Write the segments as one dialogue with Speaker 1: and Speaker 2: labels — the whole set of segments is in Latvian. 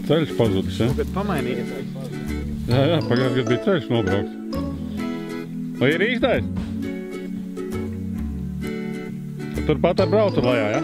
Speaker 1: Ceļš pazudis, ja?
Speaker 2: Tagad pamainīt.
Speaker 1: Jā, pagājušajā gadā bija ceļš nobraukts. Vai ir īstais? Turpat ar braucu lejā, ja?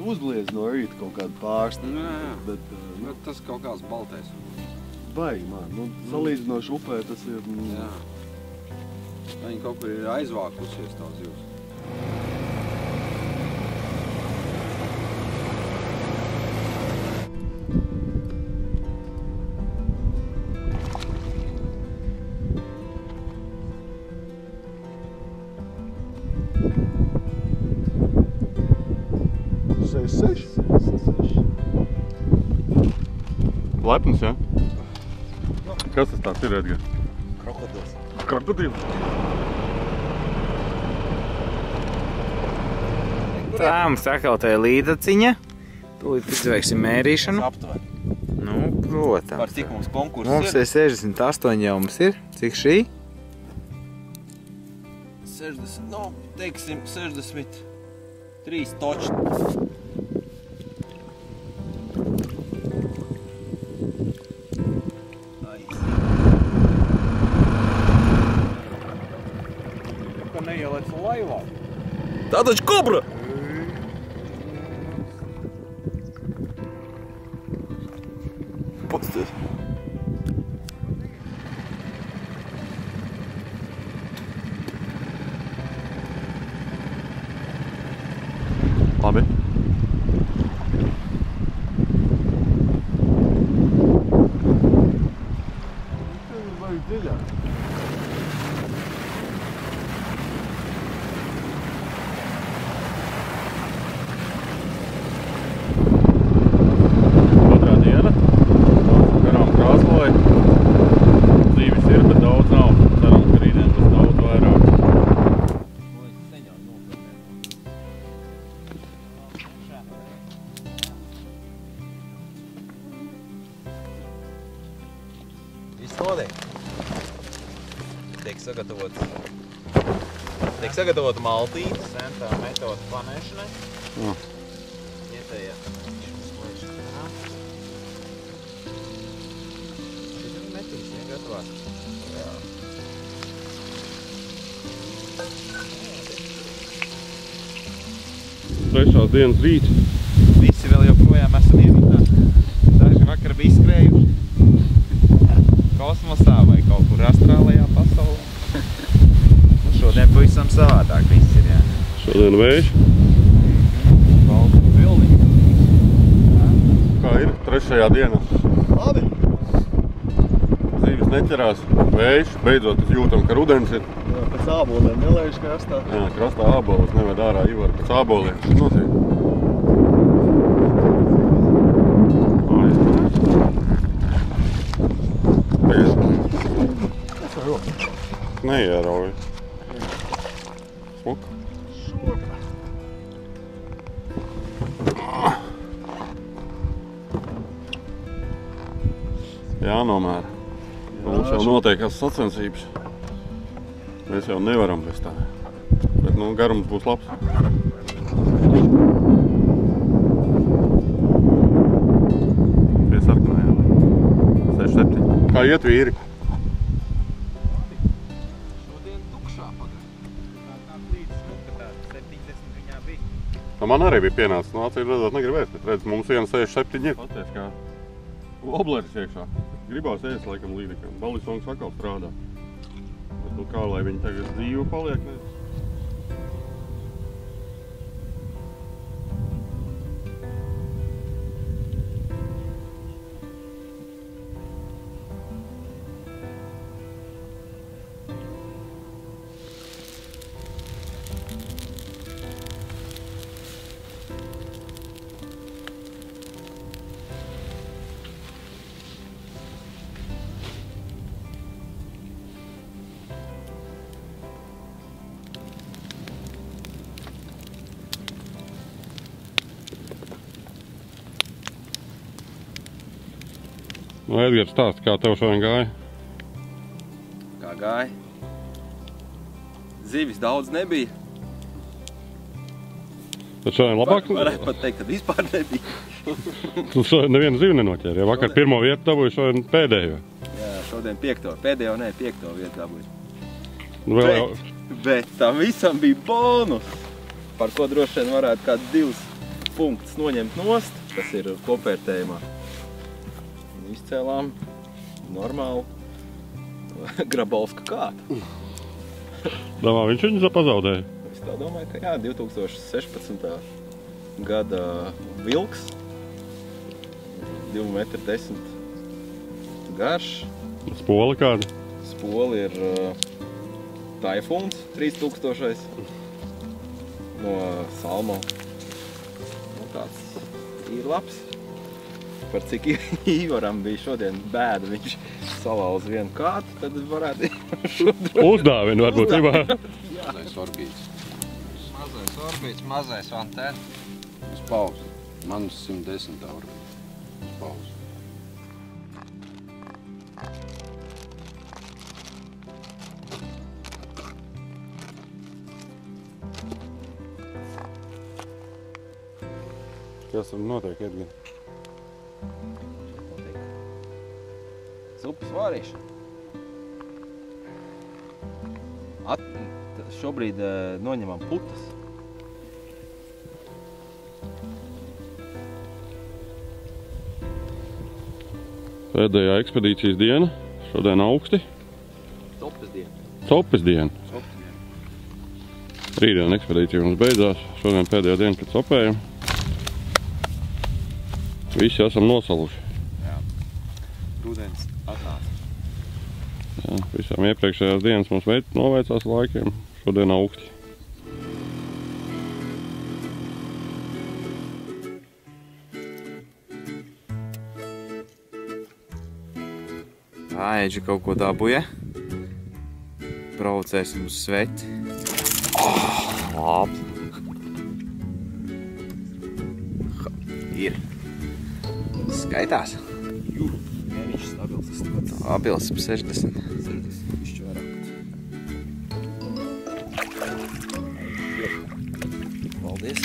Speaker 3: Uzbliez no rīta kaut kādu pārstu.
Speaker 4: Jā.
Speaker 3: Bet
Speaker 4: tas kaut kāds baltais.
Speaker 3: Baigi, man. Nu, salīdzinoši upē tas ir...
Speaker 4: Jā. Viņi kaut kur ir aizvākusies tās zivs.
Speaker 1: Lepns, ja? Kas tas tāds ir, Edgar?
Speaker 3: Krokodils.
Speaker 1: Krokodils?
Speaker 2: Tā, mums atkal tā ir līdaciņa. Tūlīt izveiksim mērīšanu.
Speaker 3: Aptuveni.
Speaker 2: Nu, protams.
Speaker 3: Par cik mums konkurss
Speaker 2: Mums ir 68 jau mums ir. Cik šī?
Speaker 3: 60, nu, teiksim, 63 točni.
Speaker 2: Neielēc laivā.
Speaker 3: Tā taču kobra! Pasties.
Speaker 1: Labi.
Speaker 3: Vai dziļāk? Tiek sagatavota maltīte.
Speaker 2: Sentā metoda planēšanai. Ietējiet. Šis ir metīs, vien gatavās. Jā.
Speaker 1: Trešās dienas rīt.
Speaker 2: Visi vēl joprojām esam iemetā. Daži vakar bija izskrējuši. Kosmosā vai kaut kur Austrālijā pasaulē. Šodien pavisam savādāk viss ir, jā.
Speaker 1: Šodien vējš.
Speaker 2: Balta pildiņa.
Speaker 1: Kā ir trešajā dienā?
Speaker 3: Labi.
Speaker 1: Zīves neķerās, vējš, beidzot jūtam, ka rudens ir.
Speaker 3: Jā. pēc āboliem nelaiž krastā.
Speaker 1: Jā, krastā ābolus neved ārā Ivar pēc āboliem. Tas notiek. Neierauj. Smuka. Jānomēra. Mums jau notiekās sacensības. Mēs jau nevaram bez tā. Bet, nu, garums būs labs. Pie sarkanājām. 6-7. Kā iet vīri? Man arī bija pienācis, nu acīm redzot negribēs, bet redz, mums 1,67 ir. Paties kā obleris iekšā. Gribās ēst laikam līdekam. Balisongs atkal strādā. Bet nu kā, lai viņi tagad dzīvu paliek, ne? Nu, Edgars, stāsti, kā tev šodien gāja?
Speaker 4: Kā gāja? Zivis daudz nebija.
Speaker 1: Bet šodien labāk?
Speaker 4: Varētu pat teikt, ka vispār nebija.
Speaker 1: Tu šodien nevienu zivi nenoķēri, ja vakar pirmo vietu dabūji, šodien pēdējo.
Speaker 4: Jā, šodien 5. Pēdējo, ne, 5. vietu dabūju.
Speaker 1: Nu, vēl jau...
Speaker 4: Bet tam visam bija bonus, par ko droši vien varētu kāds 2 punktus noņemt nost, kas ir kopvērtējumā. Izcēlām normālu Grabovska kātu.
Speaker 1: Domā, viņš viņus pazaudēja?
Speaker 4: Es tā domāju, ka jā, 2016. gada vilks, 2,10 m garš.
Speaker 1: Spoli kāda?
Speaker 4: Spoli ir Taifuns 3000 no Salmo. Nu, tāds ir labs. Par cik Ivaram bija šodien bēda, viņš salauz vienu kātu, tad varētu šodien...
Speaker 1: Uzdāvinu varbūt, Ivar.
Speaker 4: Mazais orbīts.
Speaker 2: Mazais orbīts, mazais antēna.
Speaker 4: Uz pauzi. Man 110 orbīts. Uz pauzi.
Speaker 1: Kas tur notiek, Edgars?
Speaker 4: Zupas vārīšana. Šobrīd noņemam putas.
Speaker 1: Pēdējā ekspedīcijas diena. Šodien augsti.
Speaker 4: Copes diena.
Speaker 1: Copes diena.
Speaker 4: Copes diena.
Speaker 1: Rītdien ekspedīcija mums beidzās. Šodien pēdējā diena, kad copējam. Visi esam nosaluši.
Speaker 4: Jā. Rudens atnāca.
Speaker 1: Jā, visām iepriekšējās dienas mums noveicās laikiem. Šodien augsti.
Speaker 2: Tā, Eģi kaut ko dabūja. Provocēsim uz sveti. Labi. Ir. Skaitās.
Speaker 4: Jū, nē, viņš stabils.
Speaker 2: Stabils ap 60.
Speaker 4: 60, višķi vairāk. Paldies.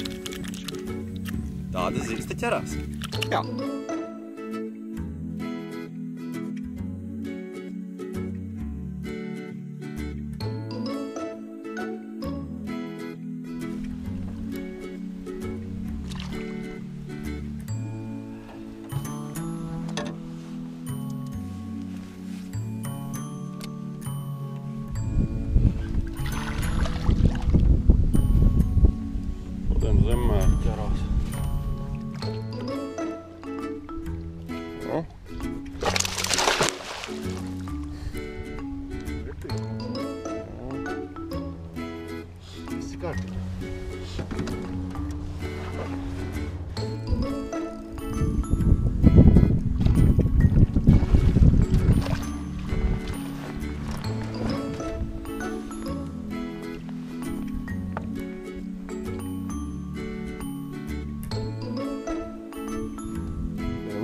Speaker 4: Tāda zivs te ķerās.
Speaker 2: Jā.
Speaker 1: Zemē ķerās.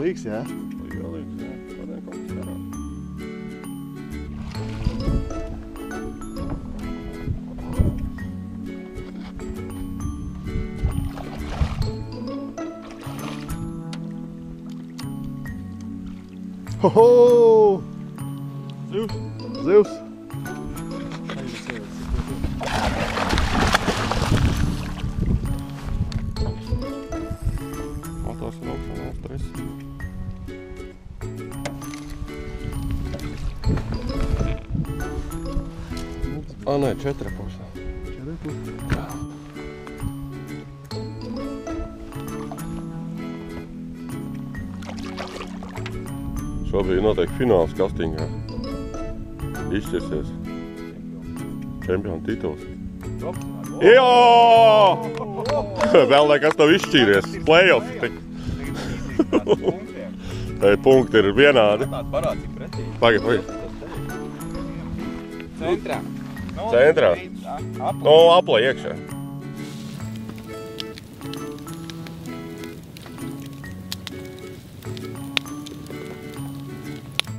Speaker 3: Lielīgs, jā?
Speaker 1: Lielīgs, jā. Kādēļ kaut kas darā.
Speaker 3: Hoho!
Speaker 1: Zivs.
Speaker 3: Zivs!
Speaker 1: Motors ir augšā, nav stress. Nē, 4 pusi.
Speaker 3: 4 pusi.
Speaker 1: Šobrīd notiek fināls kastingā. Izšķirsies. Čempionu tituls. Jā! Vēl nekas nav izšķīries. Playoff. Tā punkti ir vienādi.
Speaker 4: Parād, cik pretī.
Speaker 1: Pagaid.
Speaker 2: Centrā.
Speaker 1: Centrā. No, apla iekšā.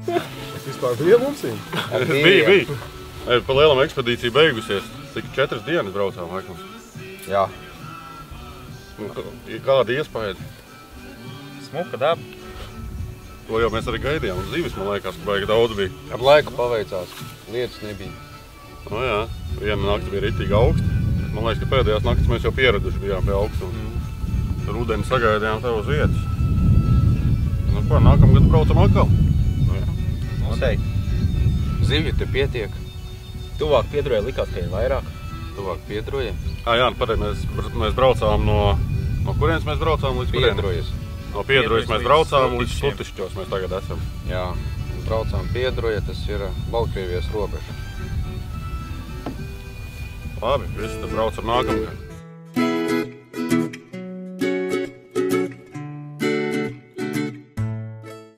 Speaker 3: Tas vispār bija mums?
Speaker 1: Bija. Pa lielam ekspedīcija beigusies. Tik 4 dienas braucām, laikam.
Speaker 2: Jā.
Speaker 1: Kāda iespēja?
Speaker 2: Smuka daba.
Speaker 1: To jau mēs arī gaidījām. Zivis, man liekas, ka baigi daudz bija.
Speaker 5: Ar laiku paveicās, lietas nebija.
Speaker 1: Nu jā, viena nakti bija ritīgi augsta. Man liekas, ka pēdējās naktis mēs jau pieraduši bijām pie augstuma. Rudeni sagaidījām tev uz vietas. Nu ko, nākamgad braucam atkal. Nu jā.
Speaker 2: Noteikti.
Speaker 5: Zivju te pietiek,
Speaker 4: Tuvāk Piedroja likās, ka ir vairāk.
Speaker 5: tuvāk Piedroja.
Speaker 1: Jā, pareizi, mēs braucām no kurienes mēs braucām līdz kurienes?
Speaker 5: Piedrojas.
Speaker 1: No Piedrojas mēs braucām līdz Slutišķos mēs tagad esam.
Speaker 5: Jā, braucām Piedroja, tas ir Baltkrievijas robeža.
Speaker 1: Labi, visi tad braucam nākamgad.